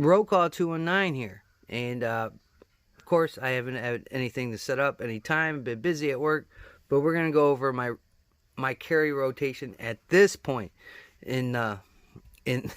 Roll 219 here, and of course I haven't had anything to set up any time. I've been busy at work, but we're gonna go over my carry rotation at this point in in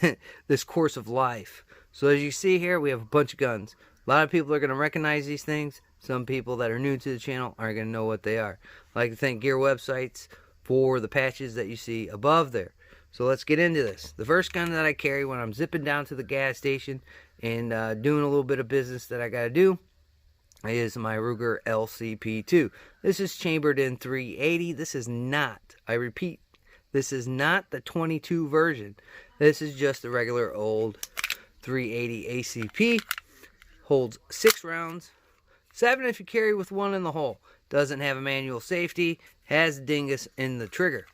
this course of life. So as you see here, we have a bunch of guns. A lot of people are gonna recognize these things. Some people that are new to the channel aren't gonna know what they are. I'd like to thank Gear Websites for the patches that you see above there. So let's get into this. The first gun that I carry when I'm zipping down to the gas station and doing a little bit of business that I got to do is my Ruger LCP2. This is chambered in 380. This is not, I repeat, this is not the 22 version. This is just the regular old 380 ACP. Holds 6 rounds, 7 if you carry with 1 in the hole. Doesn't have a manual safety, has dingus in the trigger.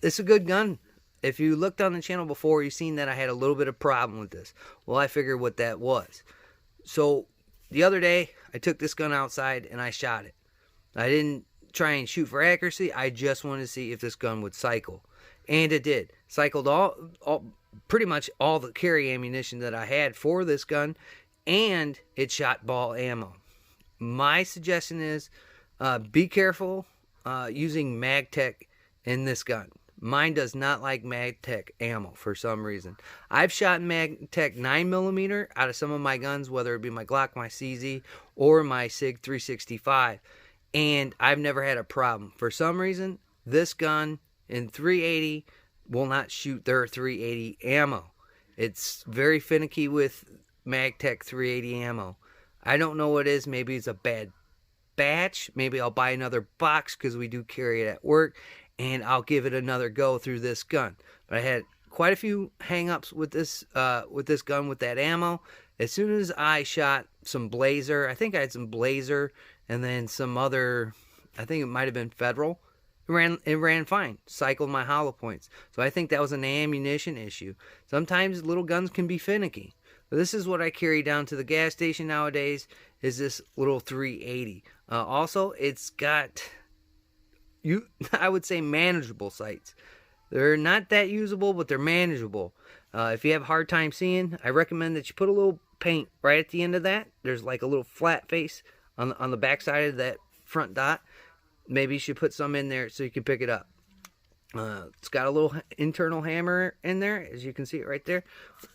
It's a good gun. If you looked on the channel before, you've seen that I had a little bit of problem with this. Well, I figured what that was. So the other day, I took this gun outside and I shot it. I didn't try and shoot for accuracy. I just wanted to see if this gun would cycle. And it did. Cycled pretty much all the carry ammunition that I had for this gun. And it shot ball ammo. My suggestion is be careful using MagTech in this gun. Mine does not like MagTech ammo for some reason. I've shot MagTech 9mm out of some of my guns, whether it be my Glock, my CZ, or my SIG 365, and I've never had a problem. For some reason, this gun in 380 will not shoot their 380 ammo. It's very finicky with MagTech 380 ammo. I don't know what it is. Maybe it's a bad batch. Maybe I'll buy another box because we do carry it at work, and I'll give it another go through this gun. But I had quite a few hang-ups with this gun with that ammo. As soon as I shot some Blazer, I think I had some Blazer and then some other, I think it might have been Federal. It ran fine. Cycled my hollow points. So I think that was an ammunition issue. Sometimes little guns can be finicky. But this is what I carry down to the gas station nowadays, is this little 380. Also, it's got, I would say, manageable sights. They're not that usable, but they're manageable. If you have a hard time seeing, I recommend that you put a little paint right at the end of that. There's like a little flat face on the back side of that front dot. Maybe you should put some in there so you can pick it up. It's got a little internal hammer in there, as you can see it right there.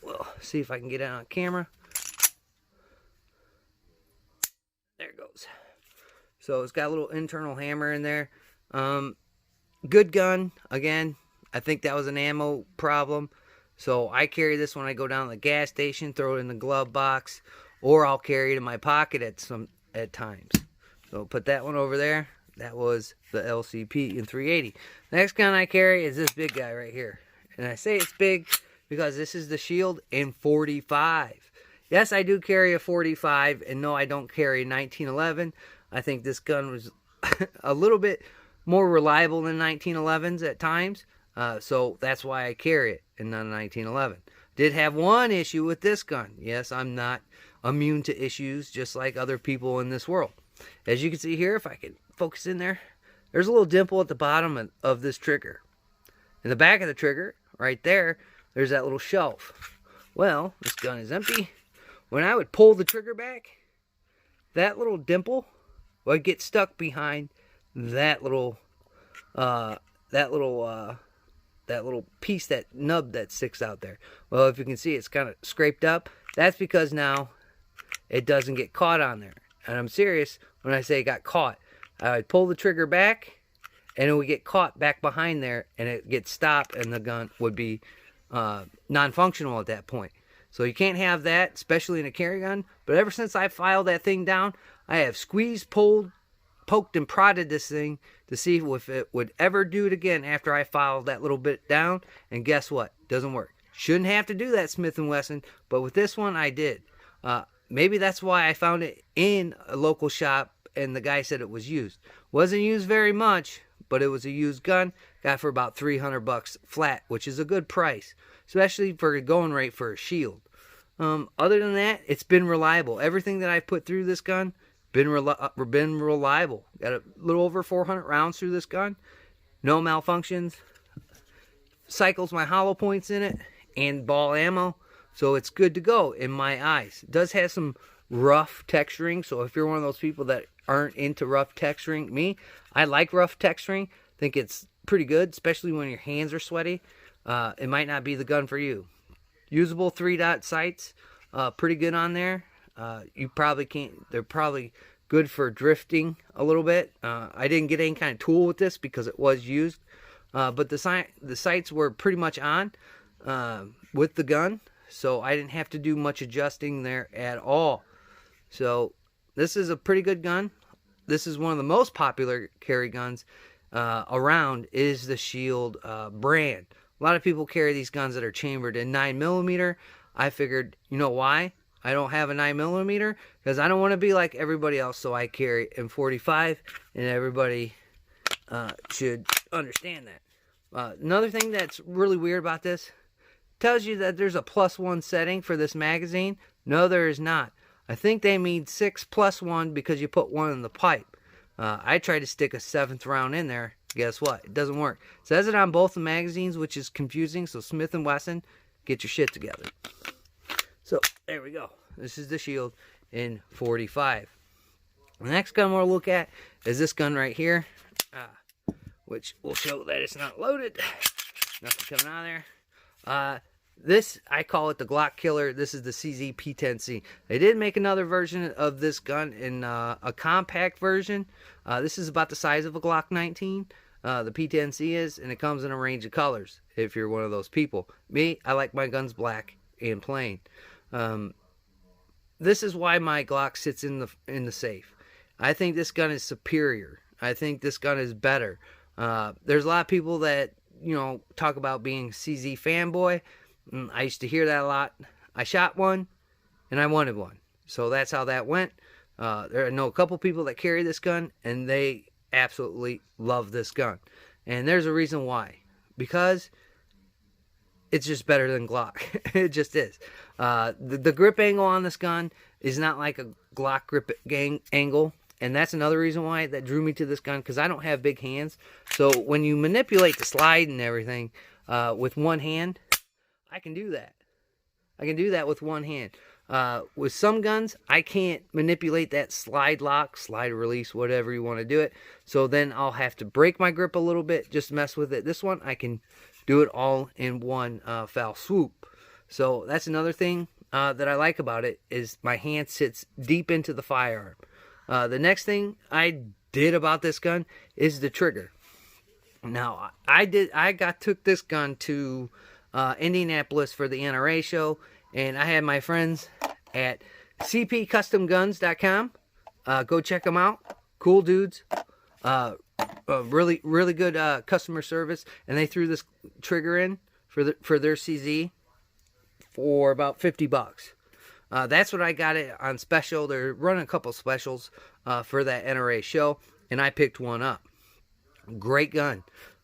Well, see if I can get it on camera. There it goes. So it's got a little internal hammer in there. Good gun. Again, I think that was an ammo problem. So I carry this when I go down to the gas station, throw it in the glove box, or I'll carry it in my pocket at times. So put that one over there. That was the LCP in 380. The next gun I carry is this big guy right here. And I say it's big because this is the Shield in 45. Yes, I do carry a 45, and no, I don't carry a 1911. I think this gun was a little bit more reliable than 1911s at times. So that's why I carry it and not a 1911. Did have one issue with this gun. Yes, I'm not immune to issues just like other people in this world. As you can see here, if I can focus in there, there's a little dimple at the bottom of this trigger. In the back of the trigger, right there, there's that little shelf. Well, this gun is empty. When I would pull the trigger back, that little dimple would get stuck behind that little piece, that nub that sticks out there. Well, if you can see, it's kind of scraped up. That's because now it doesn't get caught on there. And I'm serious when I say it got caught. I would pull the trigger back, and it would get caught back behind there, and it gets stopped, and the gun would be non-functional at that point. So you can't have that, especially in a carry gun. But ever since I filed that thing down, I have squeezed, pulled, poked, and prodded this thing to see if it would ever do it again after I filed that little bit down. And guess what? Doesn't work. Shouldn't have to do that, Smith & Wesson, but with this one, I did. Maybe that's why I found it in a local shop, and the guy said it was used. Wasn't used very much, but it was a used gun. Got for about $300 flat, which is a good price, especially for a going rate for a Shield. Other than that, it's been reliable. Everything that I put through this gun been reliable. Got a little over 400 rounds through this gun. No malfunctions. Cycles my hollow points in it and ball ammo. So it's good to go in my eyes. It does have some rough texturing. So if you're one of those people that aren't into rough texturing, I like rough texturing. Think it's pretty good, especially when your hands are sweaty. It might not be the gun for you. Usable 3-dot sights, pretty good on there. You probably can't. They're probably good for drifting a little bit. I didn't get any kind of tool with this because it was used, but the sights were pretty much on with the gun, so I didn't have to do much adjusting there at all. So this is a pretty good gun. This is one of the most popular carry guns around, is the Shield brand. A lot of people carry these guns that are chambered in 9mm. I figured, you know why I don't have a 9mm? Because I don't want to be like everybody else, so I carry M45, and everybody should understand that. Another thing that's really weird about this, tells you that there's a +1 setting for this magazine. No, there is not. I think they mean 6+1 because you put one in the pipe. I tried to stick a 7th round in there. Guess what? It doesn't work. It says it on both the magazines, which is confusing. So Smith & Wesson, get your shit together. So there we go. This is the Shield in 45. The next gun we'll look at is this gun right here, which will show that it's not loaded. Nothing coming out of there. This, I call it the Glock Killer. This is the CZ P10C. They did make another version of this gun in a compact version. This is about the size of a Glock 19. The P10C is, and it comes in a range of colors if you're one of those people. Me, I like my guns black and plain. This is why my Glock sits in the safe. I think this gun is superior. I think this gun is better. There's a lot of people that, you know, talk about being CZ fanboy. I used to hear that a lot. I shot one, and I wanted one. So that's how that went. I know a couple people that carry this gun, and they absolutely love this gun. And there's a reason why. Because it's just better than Glock. It just is. The grip angle on this gun is not like a Glock grip angle. And that's another reason why that drew me to this gun, because I don't have big hands. So when you manipulate the slide and everything with one hand, I can do that. I can do that with one hand. With some guns, I can't manipulate that slide lock, slide release, whatever you want to do it. So then I'll have to break my grip a little bit, just mess with it. This one, I can do it all in one foul swoop. So that's another thing that I like about it, is my hand sits deep into the firearm. The next thing I did about this gun is the trigger. Now, I took this gun to Indianapolis for the NRA show, and I had my friends at cpcustomguns.com. Go check them out. Cool dudes. Really, really good customer service, and they threw this trigger in for their CZ for about $50. That's what I got it on special. They're running a couple specials for that NRA show, and I picked one up. Great gun.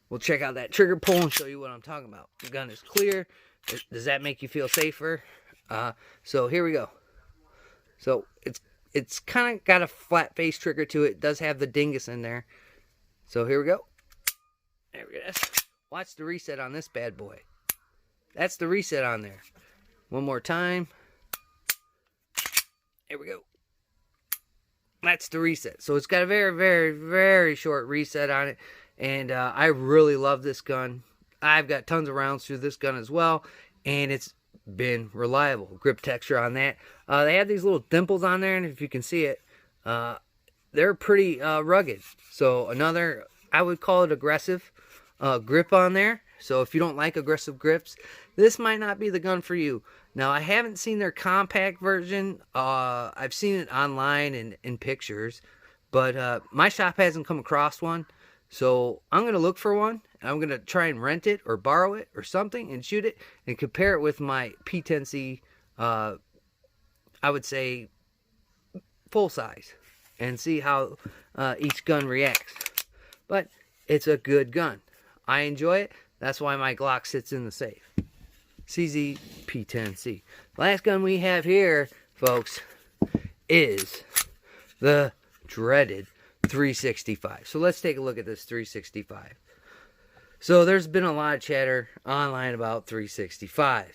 We'll check out that trigger pull and show you what I'm talking about. The gun is clear. Does that make you feel safer? So here we go. So it's kind of got a flat face trigger to it. It does have the dingus in there. So here we go. There we go. Watch the reset on this bad boy. That's the reset on there. One more time. There we go. That's the reset. So it's got a very, very, very short reset on it. And I really love this gun. I've got tons of rounds through this gun as well. And it's been reliable. Grip texture on that. They have these little dimples on there. And if you can see it, they're pretty rugged. So another, I would call it aggressive grip on there. So if you don't like aggressive grips, this might not be the gun for you. Now, I haven't seen their compact version. I've seen it online and in pictures. But my shop hasn't come across one. So I'm going to look for one. I'm going to try and rent it or borrow it or something and shoot it and compare it with my P10C, I would say, full size, and see how each gun reacts. But it's a good gun. I enjoy it. That's why my Glock sits in the safe. CZ P10C. Last gun we have here, folks, is the dreaded 365. So let's take a look at this 365. So there's been a lot of chatter online about 365.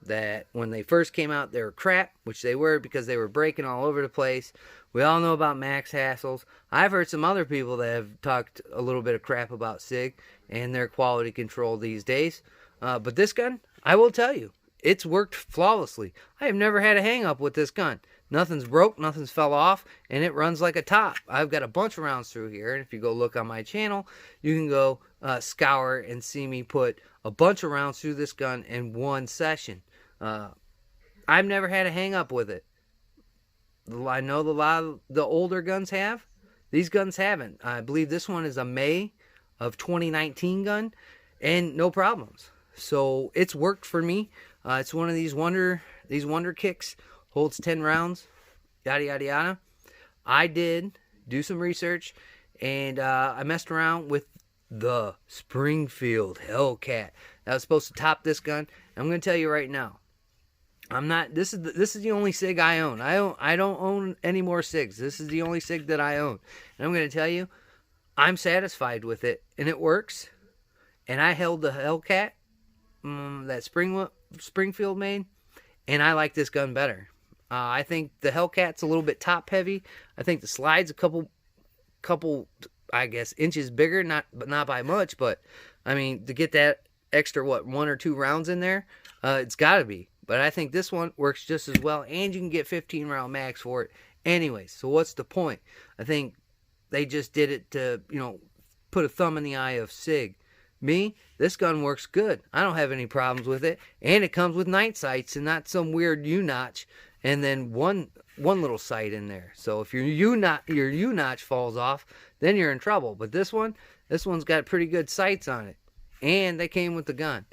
that when they first came out, they were crap, which they were because they were breaking all over the place. We all know about Max Hassels. I've heard some other people that have talked a little bit of crap about SIG and their quality control these days. But this gun, I will tell you, it's worked flawlessly. I have never had a hang up with this gun. Nothing's broke, nothing's fell off, and it runs like a top. I've got a bunch of rounds through here, and if you go look on my channel, you can go scour and see me put a bunch of rounds through this gun in one session. I've never had a hang up with it. I know a lot of the older guns have. These guns haven't. I believe this one is a May of 2019 gun, and no problems. So it's worked for me. It's one of these wonder kicks. Holds 10 rounds, yada, yada, yada. I did do some research, and I messed around with the Springfield Hellcat. That was supposed to top this gun. I'm going to tell you right now, this is the only SIG I own. I don't own any more SIGs. This is the only SIG that I own. And I'm going to tell you, I'm satisfied with it, and it works. And I held the Hellcat that Springfield made, and I like this gun better. I think the Hellcat's a little bit top heavy. I think the slide's a couple, I guess, inches bigger, but not by much. But I mean, to get that extra 1 or 2 rounds in there, it's got to be. But I think this one works just as well, and you can get 15 round mags for it. Anyway, so what's the point? I think they just did it to put a thumb in the eye of SIG. Me, this gun works good. I don't have any problems with it, and it comes with night sights and not some weird U-notch. And then one little sight in there. So if your U-notch falls off, then you're in trouble. But this one's got pretty good sights on it. And they came with the gun.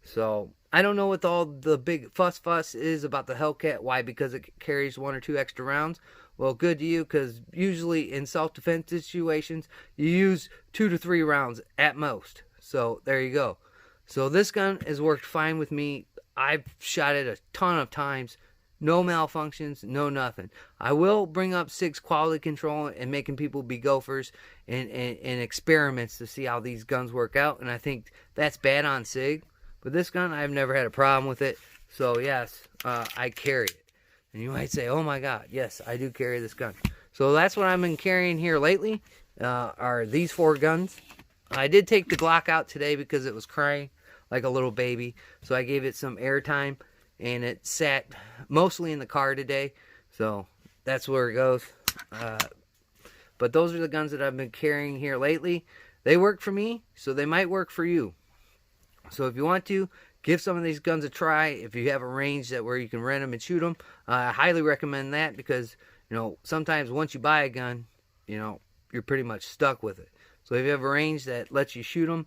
So I don't know what all the big fuss is about the Hellcat. Why? Because it carries 1 or 2 extra rounds. Well, good to you, because usually in self-defense situations, you use 2 to 3 rounds at most. So there you go. So this gun has worked fine with me. I've shot it a ton of times. No malfunctions, no nothing. I will bring up SIG's quality control and making people be gophers and experiments to see how these guns work out. And I think that's bad on SIG. But this gun, I've never had a problem with it. So yes, I carry it. And you might say, oh my God, yes, I do carry this gun. So that's what I've been carrying here lately, are these 4 guns. I did take the Glock out today because it was crying like a little baby. So I gave it some airtime. And it sat mostly in the car today. So that's where it goes. But those are the guns that I've been carrying here lately. They work for me, so they might work for you. So if you want to, give some of these guns a try. If you have a range where you can rent them and shoot them, I highly recommend that. Because, sometimes once you buy a gun, you're pretty much stuck with it. So if you have a range that lets you shoot them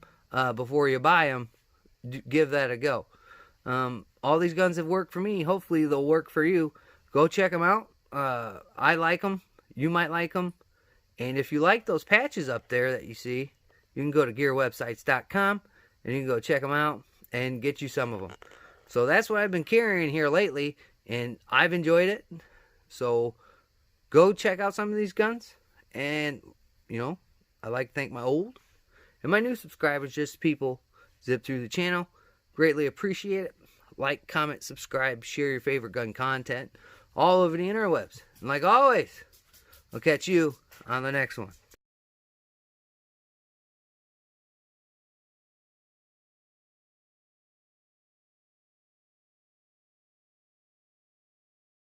before you buy them, give that a go. All these guns have worked for me. Hopefully they'll work for you. Go check them out. I like them. You might like them. And if you like those patches up there that you see, you can go to gearwebsites.com and you can go check them out and get you some of them. So that's what I've been carrying here lately, and I've enjoyed it. So go check out some of these guns. And, I'd like to thank my old and my new subscribers, just people zip through the channel. Greatly appreciate it. Like, comment, subscribe, share your favorite gun content all over the interwebs. And like always, I'll catch you on the next one.